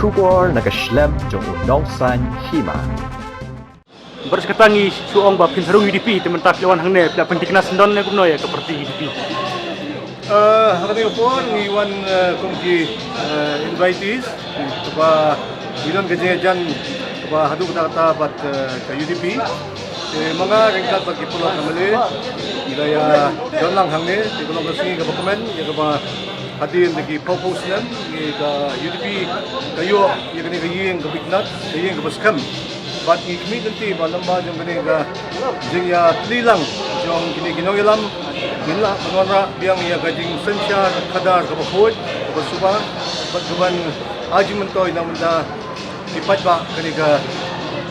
Kubor nagaslem jong nongsan Hima. Berseketangi suong ba pinsarung UDP tementak lawan hangne pila pentiknas ndon ne kumno ya seperti UDP. Hari upon iwan kumki invitees ba ilan gajian ba hadu kata bat ke UDP mga ringkat bagi pulau kamali ilaya don lang hangne di pulau kasing ke dokumen ya ba hadir lagi propose nan ke UDP kayo ya kini kayeng ke bignat kayeng ke baskam bat ikmi nanti malam ba jong kini ka jingya tlilang jong kini ginoyalam ginla manwara biang ya gajing sensya kadar ke bahut ke basuba bat kuban aji mentoy namda dipat ba kini ka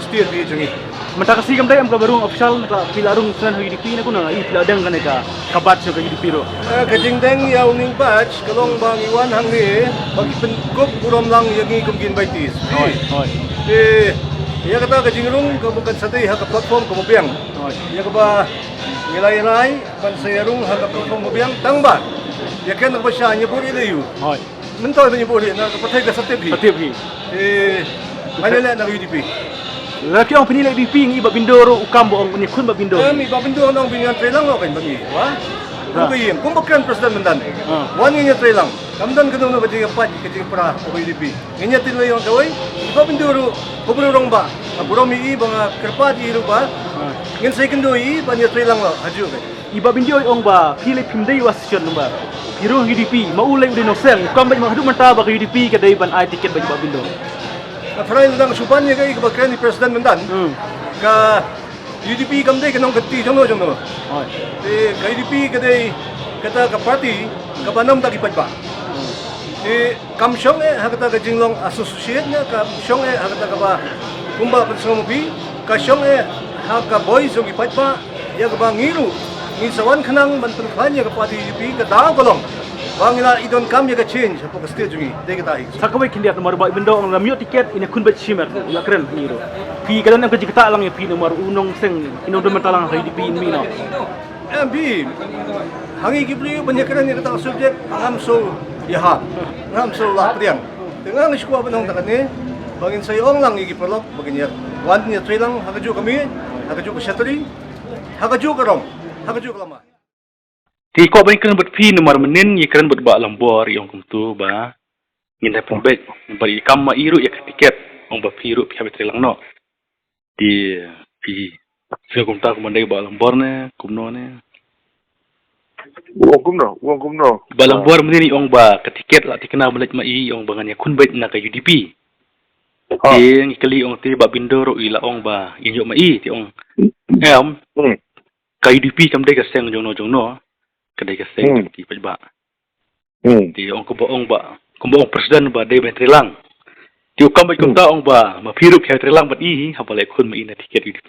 steer bi jongi Mentak kasi kamday am kabarung official na pilarung san UDP na kuna i piladang kaneka kabat sa UDP ro. Gajing deng ya uning batch kalong bang iwan hangni bagi penkup burom lang yangi kumgin baitis. Hoi. Ya kata gajing rung kabukan satay ha ka platform ko mobiang. Ya ka ba ngilay-ngilay ban sayarung ha ka platform mobiang tangba. Ya ken ba siya nya buri layu. Hoi. Mentoy ni buri na kapatay ka satay bi. Satay bi. Manila na UDP. Laki ang pinili UDP ng iba Bindo ro ukam boong unikun ba Bindo. Iba Bindo nang binyan trelang o kan bagi. Wa? Kubayin, kung bakran president mandan. Wan niya trelang. Kamdan kanu na bajing pat kajing para o UDP. Niya tilo yung kaway. Iba Bindo ro kuburong ba. Burom i mga kerpati ro ba. Ngin segundo i ba niya trelang lo haju ba. Iba Bindo ong ba pili pimday wasyon ba. Hiro UDP maulay uri no sel ukam ba mahadu manta ba UDP kaday ban ay tiket ba iba Bindo. Friend lang suban niya kay bakran ni president mandan. Ka UDP kamday kanong gati jono. Ka UDP kaday kata ka party ka banam dagi pa. Kamsyong hakata ka jinglong associate nga kamsyong hakata ka ba kumba personal mo ka syong haka boys yung ipat pa ya ka ba ngiru ni sawan kanang mantunkan ya ka party UDP ka daw kolong. Bangila idon kam ya ka change apo ka stage ngi de kita ik. Sakaway kindi at nomor ba Bindo ang ramyo tiket ina kun ba shimmer ya kren niro. Pi kadan ang kajikta lang ya pi nomor unong seng inodom talang kay UDP in mino. Bi hangi gibli banyak keren ni kata subjek ngam so yaha ngam so la priang dengan iskwa banong takane bangin sayong lang igi prolog bagin ya wan ni tre lang hakaju kami hakaju ka shatri hakaju karong hakaju lama Thì có bên kena berpi nomor menin ye keren berba lambor yang kumtu ba ngin pembek bari kam ma iru ya tiket ong ba piru pi habit lang no di pi se kumta kumandai ba lambor ne kumno ne uang kumno ba lambor menin ong ba ka tiket la tikena balik ma i ong bangan ya kun bet na ka UDP yang ikali ong ti ba Bindo ro ila ong ba inyo ma i ti ong ka UDP kamdai ka seng jongno kadai ka seng ti pa ba ti ong kubo ong presiden ba dai ben trilang ti ukam ba kumta ong ba mapiru kaya trilang ba i hapalay kun ma ina tiket UDP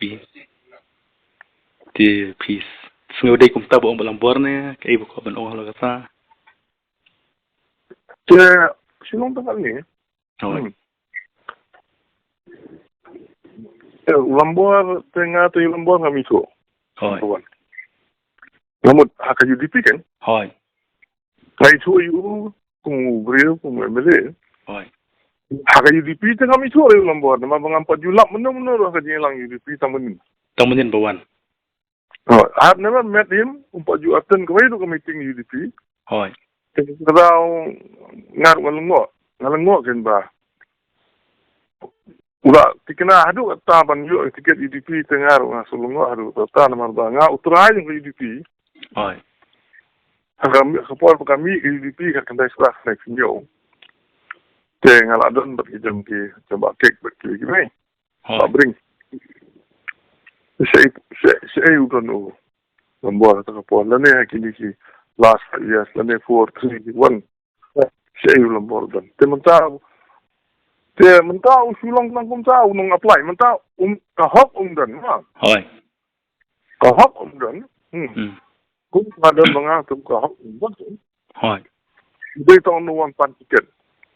ti peace sengaw dai kumta ba ong balambor ne kay ibu ko ban ong halo kata sinong tangal ni lambor tengah tu lambor kami so namun hak UDP kan hoi kai so yu kung brio kung MLA hoi hak UDP tengah kami so lambor nama bangampat julap menur hak lang UDP tamunin bawan I have never met him umpat ju attend kawai tu meeting UDP hoi kalau ngalengok kan ba udah tikena hadu taban yo tiket UDP tengah ngasulungo hadu ta namar ba nga utrai ng UDP hoi kami support kami UDP ka kandai staff next yo tengah adon bat jam ki coba kek bat ki mai bring saya udah no lambor ta ko lane hakili ki last years lane 4 3 1 saya lambor dan mentau sulang nang kumta unong apply mentau kahok dan hoi kahok dan kung ada mga kahok hoi they don't know one pan ticket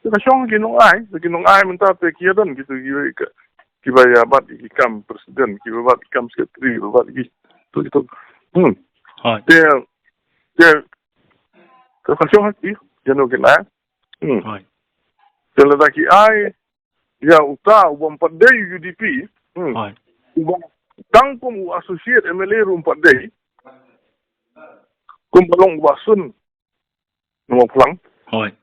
ka syong ginong ay mentau pe kiadan gitu kibaya bat ikam presiden kibat ikam secretary bat gitu hoi ka syong hati jano kena hoi Kalau lagi ai ya uta ubam padai UDP Hoi. ubam tang pum associate MLA rum padai kumbalong wasun no plang Hoi.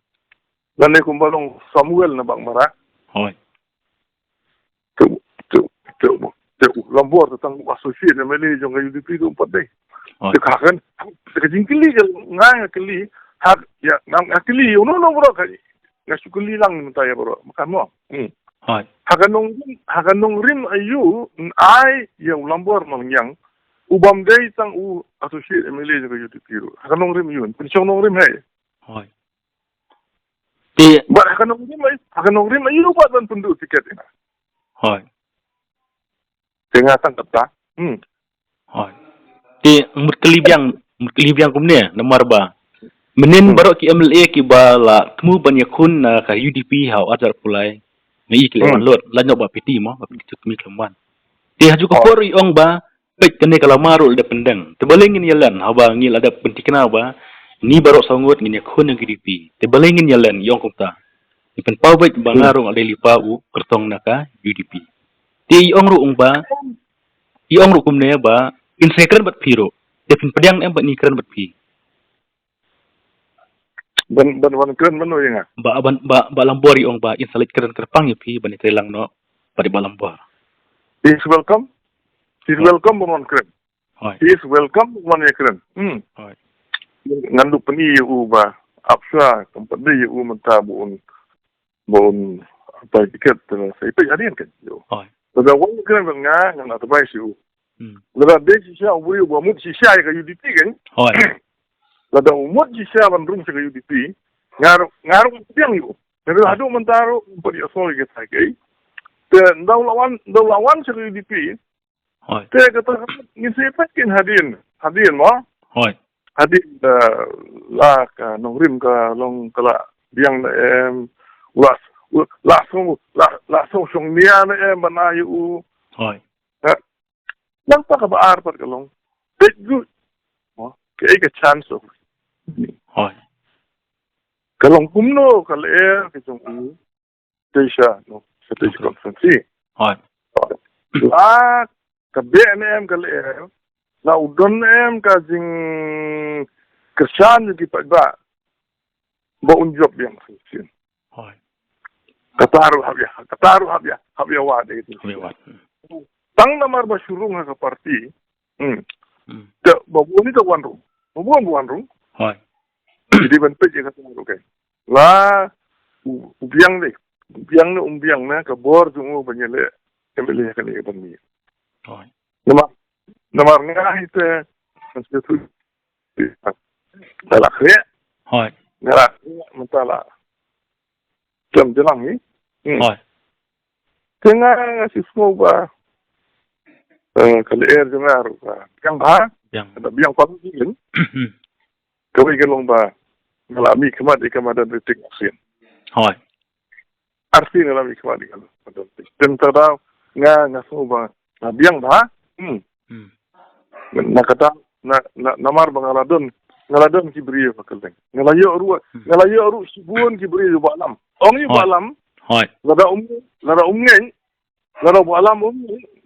dan kumbalong Samuel na bang mara Hoi. tu lambor tentang associate MLA jong UDP rum padai Hoi. dekakan kejingkili ngang keli hak ya nang akili uno bro kai ngasukuli lang mentaya bro makan mo Hoi. haganong rim ayu ai yang lambor mangyang ubam day tang associate MLA jong UDP ru haganong rim yun pensong nong rim hai Hoi. Ti ba haganong rim ayu ba dan Pynduh tiket ina Hoi. tengah tangkap ta Hoi. Ti mutkelibyang kumne namar ba. Menin barok ki MLA ki ba la temu banyak kun na ka UDP hau ajar pulai. Ngi kelewan lot lanyo ba piti mo ba piti kemi kelewan. Ti haju ko por iong ba baik kene kala marul de pendeng. Te balengin yalan haba ngil ada pentikna ba. Ni barok sangut ngi kun ng UDP. Te balengin yalan iong kumta. Ipen pau baik bangarong ada lipa kertong naka UDP. Ti iong ruung ba iong rukum ne ba insekran bat piro. Te pen pedang em bat ni kran bat pi. ban keren mano yang Ba lambor iong ba insalit kran kerpang pi ban itelang no pada ba lambor. is welcome ban keren Hoi. is welcome ban keren Hoi. ngandu peni ba apsa tempat dia menta bon apa tiket saya pe adian kan yo Hoi. da wang keren nga ngan advice you la de si sha uri ba mu si sha ka UDP kan Hoi. la da mu si sha ban rum sa UDP ngaru piang yo pero hadu mentaro padi asol ke sai kai te daulawan sa UDP Hoi. te kata ni sepakin hadin mo Hoi. hadin la ka nongrim ka long kala biang na la song nia na banayu Hoi. nang pa ka baar par kalong big good mo kay ka chance of Hoi. kalong kumno kal ke jong tesha no sa tesha conference Hoi. la ka BNM kal la udon em ka jing kersan ki pa ba unjob yang sin Hoi. kataru habya wa de Lewat. tang namar ba shurung ha ka parti te ba boni ka wanru wanru Hoi. jadi ban pe ka wanru kai la ubiang na ka bor jungu banyele emele ka ni ban mi Hoi. namar nga ite masketu tala khre Hoi. ngara mentala jam jelang ni Hoi. tengah si semua ba kalau dengar yang ba Yang. ada biang pagi kan kau ikan ba ngalami kemadan detik asin Hoi. arti ngalami kemadan detik dan tada nga semua ba biang ba nak kata namar ngaladon kibri pakaleng ngalayo ru sibun kibri ba alam ong ba alam Hoi. lada umngeng lada ba alam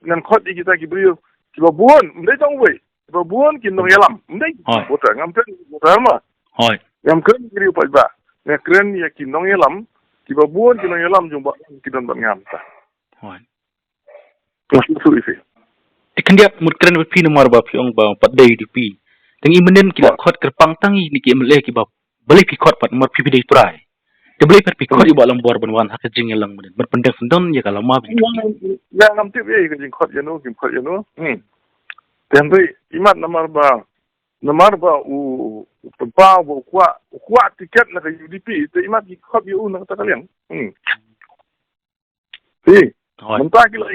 ngan khot kita kibri kiba buon ndai tong we kiba buon kin nong yalam ndai bota ngamten bota ma Hoi. ngam kren kibri pa ba ngakren ya kin nong yalam kiba buon kin nong yalam jong ba kidon ba ngam ta Hoi. masu ife Ikan dia murkren pi nomor ba pi ong ba pat dai di pi. Teng imenen kila khot kerpang tangi ni ki MLA ki ba. Balik ki khot pat mar pi dai prai. Dia balik per pi khot iba lambor banwan hak jing yelang men. Berpendek sendon ya kala ma bi. ya ngam tip ye ka jing khot yano kim khot yano tembe imat namar ba u pa bo kwa tiket na ka UDP te imat ki khot yu na ta kaliang Hoi. mentah kila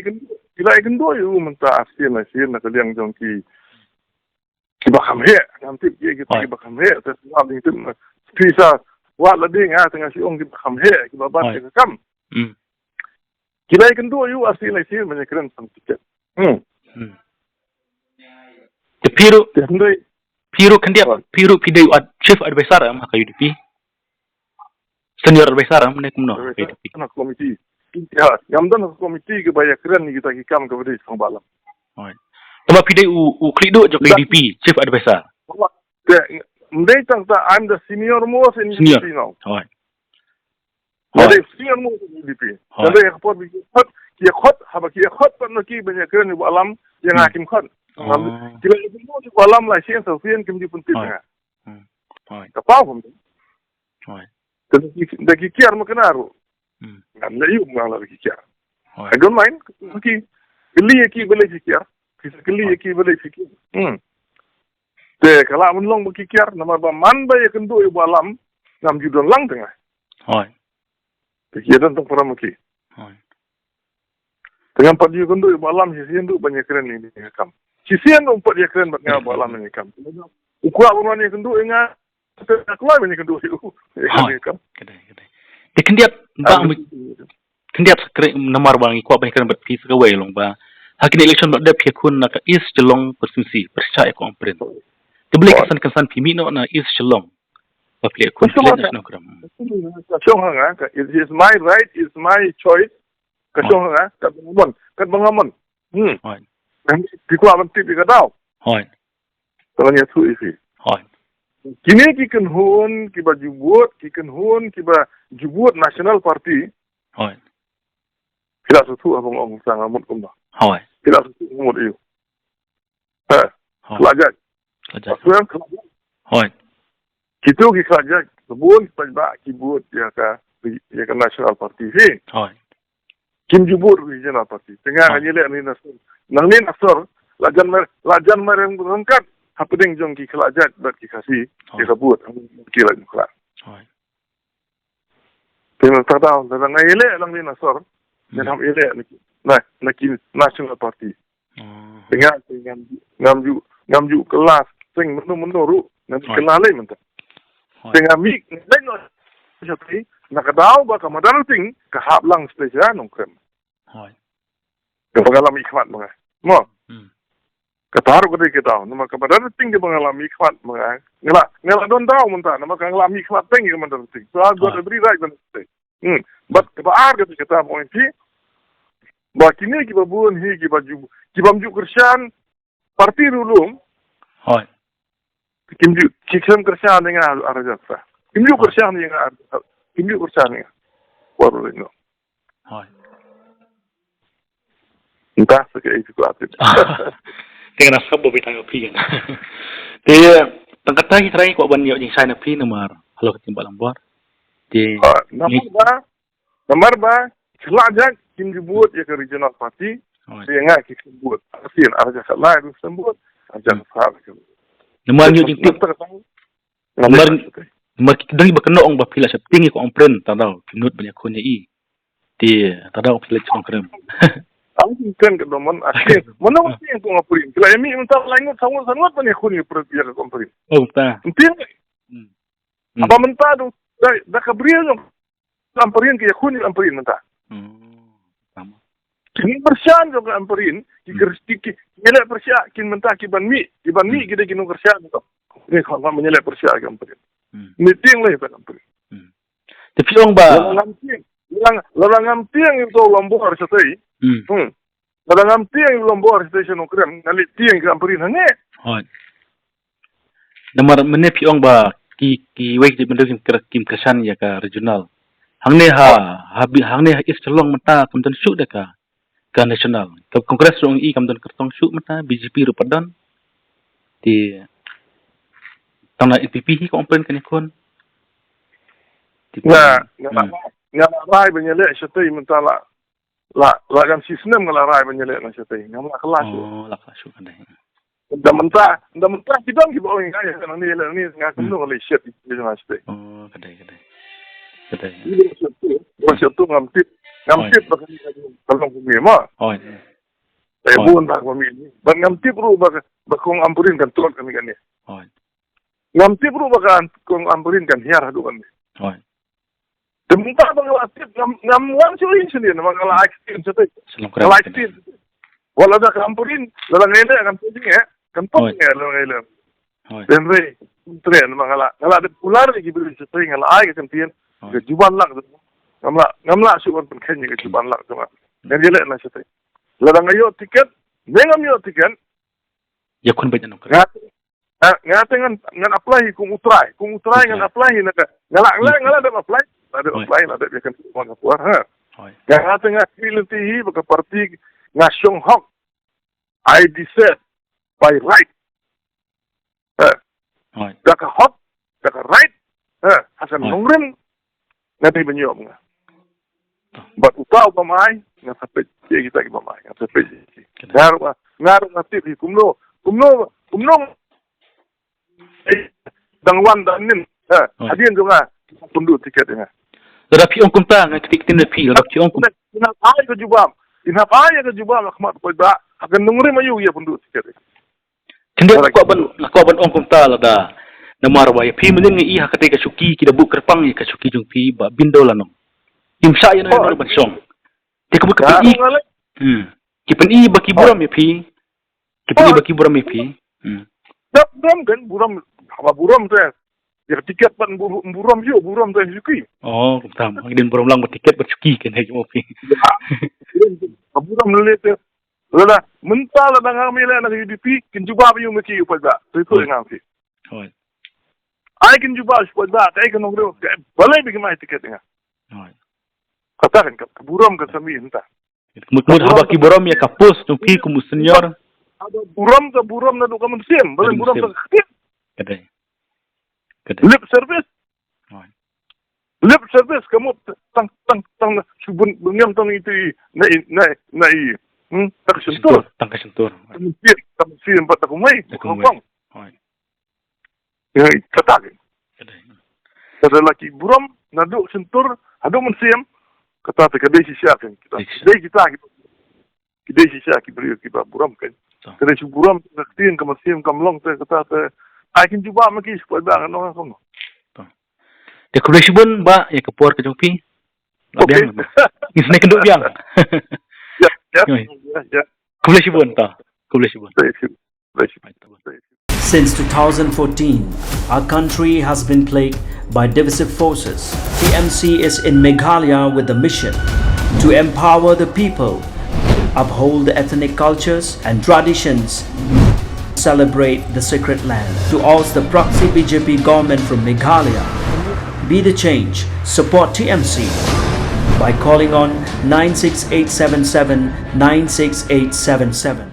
ikan do yu mentah asin na kaliang jong ki bakam he ngam tip ye ki bakam he te ngam ding tim pisa wa la ding ha tengah si ong ki bakam he ki babat ke kam kila ikan do yu asin men keren sang tiket Te piru ndoi kan dia piru pi dai chief advisor am hak UDP. Senior advisor am ne kumno. na komiti ya ngamdan komiti ke baya keren ni kita kikam ke beri sang balam. Oi. Tama pidai u klido jo KDP chief advisor. Mdei tang ta I'm the senior most in UDP now. Oi. Mdei senior most in UDP. Mdei ekspor bi khot haba ki khot pan ki banya keren ni balam yang hakim khot. Kila itu mo di balam la sien sa sien kim di puntit nga. Oi. Kapau kom. Oi. Dagi kiar mo kanaro. Ngam na yung ngala bi kiar. I don't mind. Ki kili ki bele kiar. Kili ki bele kiar. Te kala mun long bi kiar nama ba man ba ya kendo i balam ngam judon lang tengah. Oi. Te kiadan tong para muki. Oi. Dengan pat yu kendo i balam si sien du banyak keren ni kam. Si sien du pat dia keren bat ngam balam ni kam. Ukua mun ni kendo inga keluar banyak kendo i kam. Kedai. Te kendiap bang kendiap namar bang ikwa banyak keren bat pi segawai long ba. Hakin election bat dap yakun na ka is jelong persimsi percaya ko ampren. Te boleh kesan pimi no na is jelong. Ba pi yakun Nongkrem. Kasong hanga it is my right, it's my choice. Kasong hanga kat bangamon. Oi. Pi kwa man ti pi ka daw. Oi. Kalau nya tu isi. Oi. Kini ki kan hun ki ba jubut national party. Oi. Tidak sesuatu abang ong sang amut kumba. Oi. Tidak sesuatu amut iyo. Kelajak. Kelajak. Oi. Kita ki kelajak sebun pajak kibut ya ka national party hi. Oi. Kim jubut regional party. Tengah nyelek ni nasor. Nang ni nasor lajan mereng berangkat hapeding jong ki kelajak bat ki kasih ki sebut kila mukla. Oi. Tengah tadau dan nyelek lang ni nasor. Dan ham elek ni. Nak national party. Tengah ngamju kelas sing menu nanti kenal lagi mentah. Tengah mik no jadi nak tahu ba kamadan ting kahap lang spesial Nongkrem. Hai. Pengalaman ikhmat mga. Mo. Kataru ko kita tahu. Nama kamadan ting ke pengalaman ikhmat mga. Ngala don tahu mentah. Nama pengalaman ikhmat ting ke kamadan ting. So I got every right dan ting. But kebaar kita mo inti. Ba kini ki babun hi ki baju ki bamju kersan parti dulu. Hai. Kimju kisam kersan dengan arajasa. Kimju kersan dengan kimju kersan dengan. Waru ini. Hai. Entah sekian itu kuatir. Tengah nak sabar betang api kan. Dia tengkat lagi terakhir kau ban yang saya napi nomor halo ketimbang lambor. Dia nomor ba selajak kim jubut ya ke regional party. Dia ngah kim jubut. Asin arajasa lain sembut. Ajar faham. Nomor yang tip. Nomor kita dah berkenal orang bapila setting ko ampren tadau kinut banyak konya i. Dia tadau pilih Nongkrem. Ang kan ke domon akhir. Mana mesti yang ko ngapurin. Kila emi mentah langut sangat banyak konya perpiar ko amprin. Oh, ta. Entin. Apa mentah tu dah kabriel yang amprin ke konya amprin mentah. Sama. Kini bersian juga amprin. Ki nyelek persia kin mentah ki ban mi kita kinu kersia tu. Ni kalau menyelek persia ki amprin. Meeting lah kan amprin. Tapi orang ba Larang amtiang itu lombor setai. Larang amtiang itu lombor setai Nongkrem. Nali tiang ke amprin hange. Hai. Nomor menepi orang ba ki wek di bentuk kim kesan ya ka regional. Hangne is celong mata kumtan syuk deka ka nasional. Ka kongres rong i kamdan kertong syuk mata BJP rupadan di tangna IPP hi ko ampun kan. Nga rai banyelek setai mentala la kan sistem ngala rai banyelek na setai ngam kelas. Oh, la kelas kan dai. Nda mentah kita ngi bawa ngai kan ni ngak kenu kali set di sana setai. Oh, kadai. Masuk tu ngamtip kalau kami mah. Oh. Saya pun tak kami ni. Bang ngamtip ru bakong ampurin kan turun kami kan ni. Oh. Ngamtip ru bakan kong ampurin kan hiar adu kan ni. Oh. Demunta bang latip ngamuan sih sendiri nama kalau aktif setai. Kalau aktif. Walau dah ampurin, dalam ini akan pusing ya. Kan pusing ya dalam ini. Oh. Dan tren nama kalau ada pular lagi beri setai kalau ai kan tian. Kejuban lang. ngamla suwan pen kenya ke cuban lak cuma dan jelek na sate ladang ayo tiket mengam yo tiket ya kun banyak nongkrem ngate ngan apply kung utrai ngan apply na ngala ada apply ada biarkan orang keluar ha ngate ngati baka parti ngasyong hok I decide by right daka hok daka right hasan nongkrem ngati benyom nga but utaw pamay nga sapit kita pamay nga sapit ngaru ngati kumno dangwan danin hadin juga Pynduh tiket nga Lada pi ong kumta nga titik tin pi lada pi ong kum inapay ka jubam akmat ko ba akan nungri mayu ya Pynduh tiket kendi ko ban ong kumta lada namarwa ya pi mulin nga iha katika suki kida bu kerpang ya kasuki jung pi ba Bindo Lanong imsa ya na ban song tikabut ka pi kipen i baki Burom ya pi kipen i baki Burom ya pi Burom apa Burom tu ya tiket pan Burom tu suki kumta ngidin Burom lang tiket bat suki kan hai mo pi Burom lele lada mental da ngamila na UDP kin juba yu meki upad ba tu ngam pi ai kin juba upad ba kai kan ngro balai bi mai tiket nga kata kan Burom ka sami entah mut habaki Burom ya kapus tu pi kumu senior Burom na do ka musim balai Burom ka kadai lip service kamu tang subun bengam tang itu na tak sentur sih empat aku mai ngomong ya kata kata lagi Burom nadu sentur adu musim kata kedai sisa kan kedai sisa kita Burom kan kedai Burom ketin ke musim kamlong kata akin juga maki supaya bang orang kamu. Dia kuliah sibun ba ya kepuar ke jongpi. Okay. Ini snack kenduk biang. Ya. Kuliah sibun ta. Kuliah sibun. Since 2014, our country has been plagued by divisive forces. TMC is in Meghalaya with the mission to empower the people, uphold the ethnic cultures and traditions, celebrate the sacred land. To oust the proxy BJP government from Meghalaya, be the change, support TMC by calling on 96877 96877.